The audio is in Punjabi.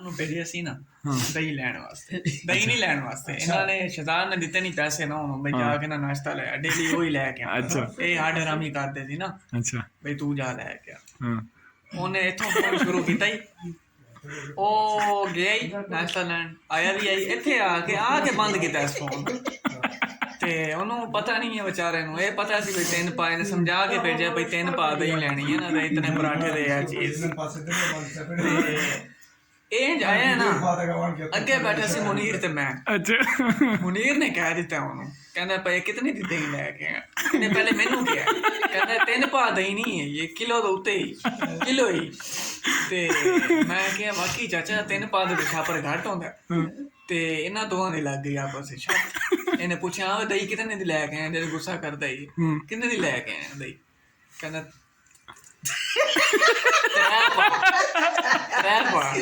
ਉਹਨੂੰ ਭੇਜਿਆ ਸੀ ਨਾ ਦਹੀਂ ਲੈਣ ਵਾਸਤੇ, ਦਹੀਂ ਨਹੀਂ ਲੈਣ ਵਾਸਤੇ। ਇਹਨਾਂ ਨੇ ਸ਼ੈਤਾਨ ਨੇ ਦਿੱਤੇ ਨਹੀਂ ਪੈਸੇ ਨਾ ਉਹਨੂੰ ਬਈ ਜਾ ਕੇ ਨਾ ਨਾਸ਼ਤਾ ਲੈ, ਡੇਲੀ ਉਹੀ ਲੈ ਕੇ ਆ। ਇਹ ਹੱਡ ਹਰਾਮੀ ਕਰਦੇ ਸੀ ਨਾ ਬਈ ਤੂੰ ਜਾ ਲੈ ਕੇ ਆ। ਉਹਨੇ ਇੱਥੋਂ ਫੋਨ ਸ਼ੁਰੂ ਕੀਤਾ ਹੀ, ਉਹ ਗਿਆ ਹੀ ਨਾਸ਼ਤਾ ਲੈਣ, ਆਇਆ ਵੀ ਆਈ, ਇੱਥੇ ਆ ਕੇ ਬੰਦ ਕੀਤਾ ਇਸ ਫੋਨ। ਤੇ ਉਹਨੂੰ ਪਤਾ ਨਹੀਂ ਹੈ ਵਿਚਾਰੇ ਨੂੰ, ਇਹ ਪਤਾ ਸੀ ਬਈ 3 ਪਾਏ ਨੇ, ਸਮਝਾ ਕੇ ਭੇਜਿਆ ਬਈ 3 ਪਾ ਦਹੀਂ ਲੈਣੀ ਹੈ ਨਾ, ਤੇ ਇਤਨੇ ਪਰਾਠੇ ਦੇ ਆ ਚੀਜ਼। ਤੇ ਇਹ ਆਇਆ ਨਾ, ਅੱਗੇ ਬੈਠਾ ਸੀ ਮੁਨੀਰ ਤੇ ਮੈਂ। ਮੁਨੀਰ ਨੇ ਕਹਿ ਦਿੱਤਾ ਉਹਨੂੰ, ਕਹਿੰਦਾ ਭਾਈ ਕਿਤਨੀ ਦੀ ਦਹੀਂ ਲੈ ਕੇ ਆਇਆ। ਇਹਨੇ ਪਹਿਲੇ ਮੈਨੂੰ ਕਿਹਾ, ਕਹਿੰਦਾ 3 ਪਾ ਦਹੀਂ ਨਹੀਂ ਹੈ, ਇਹ ਕਿਲੋ ਦੇ ਉੱਤੇ ਹੀ, ਕਿਲੋ ਹੀ। ਤੇ ਮੈਂ ਕਿਹਾ ਵਾਕਈ ਚਾਚਾ 3 ਪਾ ਦੇ ਛਾਪਰ ਘੱਟ ਹੁੰਦਾ। ਤੇ ਇਹਨਾਂ ਦੋਵਾਂ ਦੀ ਲੱਗ ਗਈ ਆਪਸ ਵਿੱਚ। ਇਹਨੇ ਪੁੱਛਿਆ ਦਹੀਂ ਕਿਤਨੇ ਦੀ ਲੈ ਕੇ ਆਇਆ, ਜਦੋਂ ਗੁੱਸਾ ਕਰਦਾ ਹੀ ਕਿੰਨੇ ਦੀ ਲੈ ਕੇ ਆਇਆ ਦਹੀਂ, ਕਹਿੰਦਾ 3 ਪਾ।